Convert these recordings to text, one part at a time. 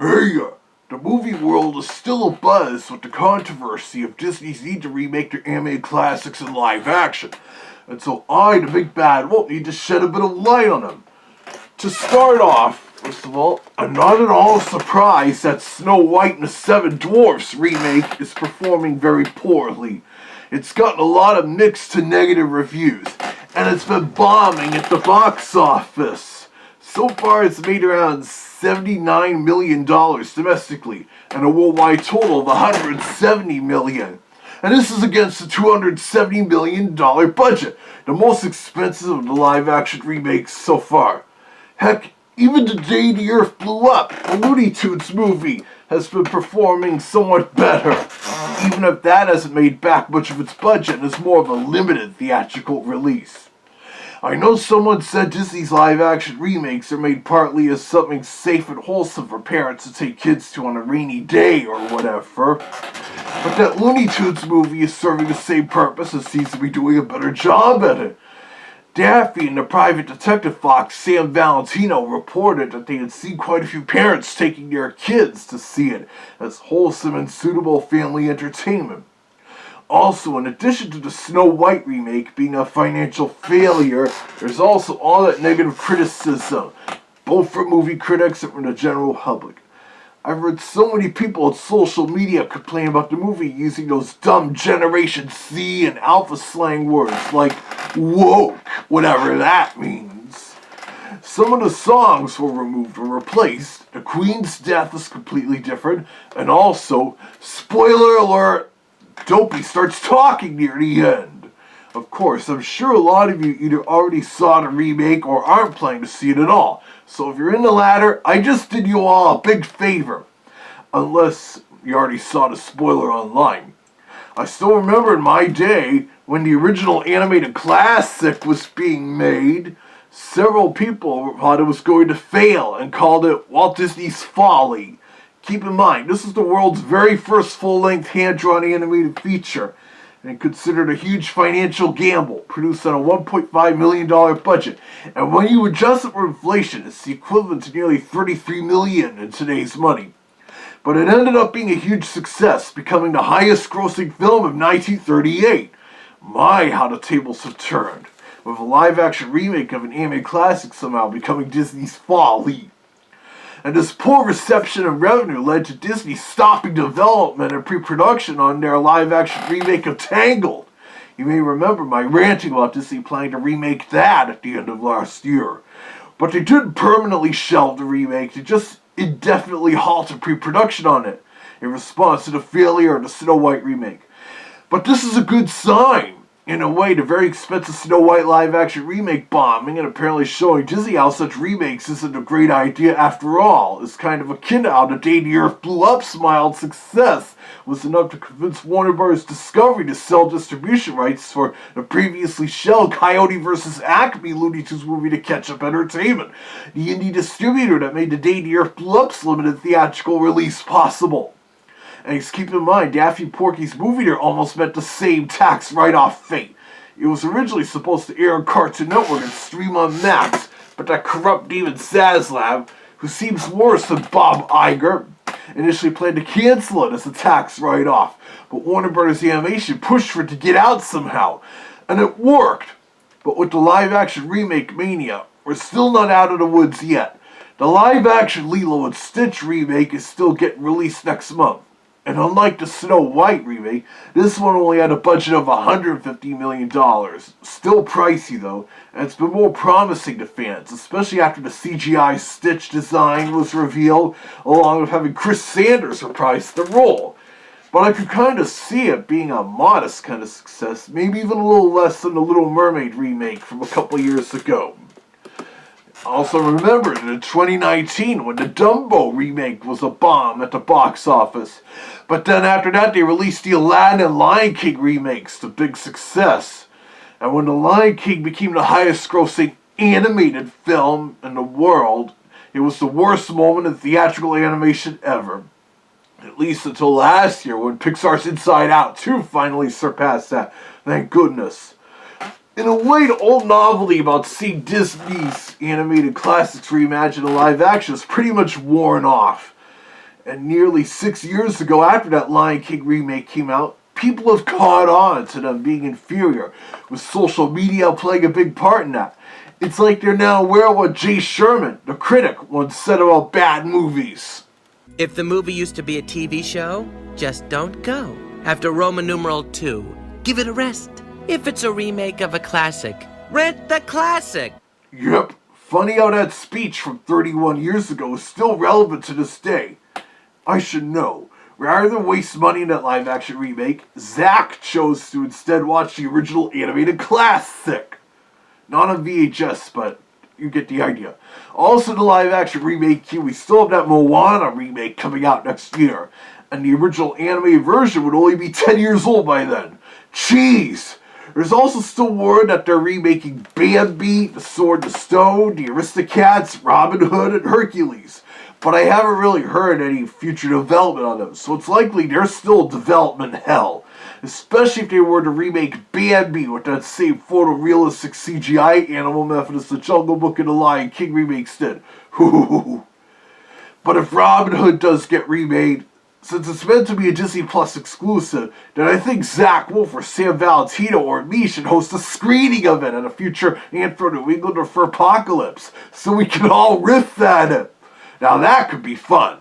The movie world is still abuzz with the controversy of Disney's need to remake their animated classics in live action. And so I, the big bad wolf, need to shed a bit of light on them. To start off, first of all, I'm not at all surprised that Snow White and the Seven Dwarfs remake is performing very poorly. It's gotten a lot of mixed to negative reviews, and it's been bombing at the box office. So far, it's made around $79 million domestically, and a worldwide total of $170 million. And this is against a $270 million budget, the most expensive of the live-action remakes so far. Heck, even The Day the Earth Blew Up, a Looney Tunes movie, has been performing somewhat better, even if that hasn't made back much of its budget and is more of a limited theatrical release. I know someone said Disney's live-action remakes are made partly as something safe and wholesome for parents to take kids to on a rainy day or whatever, but that Looney Tunes movie is serving the same purpose and seems to be doing a better job at it. Daffy and the private detective fox Sam Valentino reported that they had seen quite a few parents taking their kids to see it as wholesome and suitable family entertainment. Also, in addition to the Snow White remake being a financial failure, there's also all that negative criticism, both from movie critics and from the general public. I've heard so many people on social media complain about the movie using those dumb Generation Z and Alpha slang words like woke, whatever that means. Some of the songs were removed or replaced. The Queen's death is completely different. And also, spoiler alert, Dopey starts talking near the end. Of course, I'm sure a lot of you either already saw the remake or aren't planning to see it at all. So if you're in the latter, I just did you all a big favor. Unless you already saw the spoiler online. I still remember in my day, when the original animated classic was being made, several people thought it was going to fail and called it Walt Disney's Folly. Keep in mind, this is the world's very first full-length hand-drawn animated feature, and considered a huge financial gamble, produced on a $1.5 million budget. And when you adjust it for inflation, it's the equivalent to nearly $33 million in today's money. But it ended up being a huge success, becoming the highest-grossing film of 1938. My, how the tables have turned, with a live-action remake of an animated classic somehow becoming Disney's Folly. And this poor reception and revenue led to Disney stopping development and pre-production on their live-action remake of Tangled. You may remember my ranting about Disney planning to remake that at the end of last year. But they didn't permanently shelve the remake, they just indefinitely halted pre-production on it in response to the failure of the Snow White remake. But this is a good sign. In a way, the very expensive Snow White live-action remake bombing and apparently showing Disney how such remakes isn't a great idea after all is kind of akin to how The Day the Earth Blew Up's mild success was enough to convince Warner Bros. Discovery to sell distribution rights for the previously shelved Coyote vs. Acme Looney Tunes movie to Ketchup Entertainment, the indie distributor that made The Day the Earth Blew Up's limited theatrical release possible. And keep in mind, Daffy Porky's movie there almost met the same tax write-off fate. It was originally supposed to air on Cartoon Network and stream on Max, but that corrupt demon Zaslav, who seems worse than Bob Iger, initially planned to cancel it as a tax write-off. But Warner Bros. Animation pushed for it to get out somehow, and it worked. But with the live-action remake mania, we're still not out of the woods yet. The live-action Lilo and Stitch remake is still getting released next month. And unlike the Snow White remake, this one only had a budget of $150 million. Still pricey though, and it's been more promising to fans, especially after the CGI Stitch design was revealed, along with having Chris Sanders reprise the role. But I could kind of see it being a modest kind of success, maybe even a little less than the Little Mermaid remake from a couple years ago. Also remember that in 2019 when the Dumbo remake was a bomb at the box office. But then after that they released the Aladdin and Lion King remakes to big success. And when the Lion King became the highest grossing animated film in the world, it was the worst moment in theatrical animation ever. At least until last year when Pixar's Inside Out 2 finally surpassed that. Thank goodness. In a way, the old novelty about seeing Disney's animated classics reimagined in live action is pretty much worn off. And nearly 6 years ago, after that Lion King remake came out, people have caught on to them being inferior, with social media playing a big part in that. It's like they're now aware of what Jay Sherman, the critic, once said about bad movies. If the movie used to be a TV show, just don't go. After Roman numeral 2, give it a rest. If it's a remake of a classic, rent the classic. Yep, funny how that speech from 31 years ago is still relevant to this day. I should know. Rather than waste money in that live-action remake, Zach chose to instead watch the original animated classic. Not on VHS, but you get the idea. Also, the live-action remake, we still have that Moana remake coming out next year, and the original animated version would only be 10 years old by then. Jeez! There's also still word that they're remaking Bambi, The Sword and the Stone, The Aristocats, Robin Hood, and Hercules. But I haven't really heard any future development on them, so it's likely they're still development hell. Especially if they were to remake Bambi with that same photorealistic CGI animal method as the Jungle Book and the Lion King remakes did. But if Robin Hood does get remade, since it's meant to be a Disney Plus exclusive, then I think Zach Wolf or Sam Valentino or me should host a screening of it at a future Ant for New England or for Apocalypse, so we can all riff at it. Now that could be fun.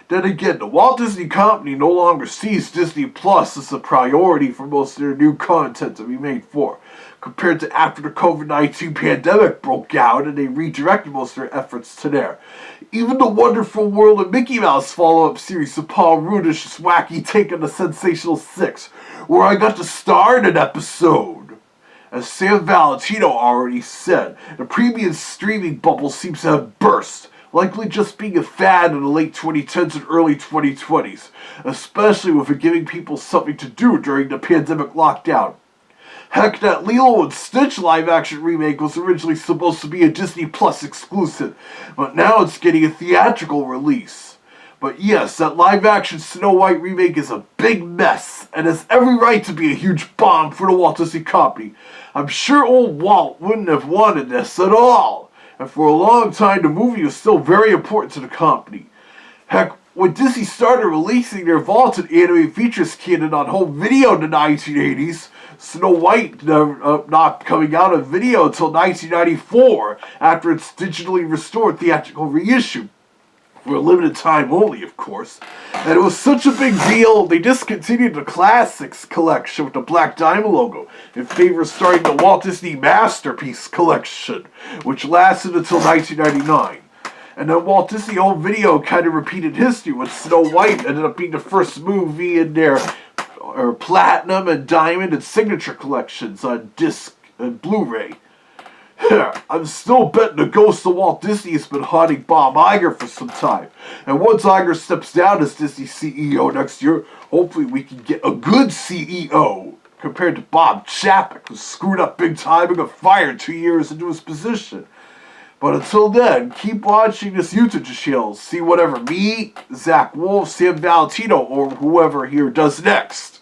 Then again, the Walt Disney Company no longer sees Disney Plus as a priority for most of their new content to be made for, compared to after the COVID-19 pandemic broke out and they redirected most of their efforts to there. Even the Wonderful World of Mickey Mouse follow-up series of Paul Rudish's wacky take on the Sensational Six, where I got to star in an episode. As Sam Valentino already said, the premium streaming bubble seems to have burst, likely just being a fad in the late 2010s and early 2020s, especially with it giving people something to do during the pandemic lockdown. Heck, that Lilo and Stitch live-action remake was originally supposed to be a Disney Plus exclusive, but now it's getting a theatrical release. But yes, that live-action Snow White remake is a big mess, and has every right to be a huge bomb for the Walt Disney Company. I'm sure old Walt wouldn't have wanted this at all. And for a long time, the movie was still very important to the company. Heck, when Disney started releasing their vaulted animated features canon on home video in the 1980s, Snow White not coming out on video until 1994, after its digitally restored theatrical reissue. For a limited time only, of course. And it was such a big deal, they discontinued the Classics collection with the Black Diamond logo in favor of starting the Walt Disney Masterpiece collection, which lasted until 1999. And then Walt Disney Home Video kind of repeated history when Snow White ended up being the first movie in their Platinum and Diamond and Signature collections on disc and Blu-ray. I'm still betting the ghost of Walt Disney has been haunting Bob Iger for some time. And once Iger steps down as Disney CEO next year, hopefully we can get a good CEO compared to Bob Chapek, who screwed up big time and got fired 2 years into his position. But until then, keep watching this YouTube channel, see whatever me, Zach Wolf, Sam Valentino, or whoever here does next.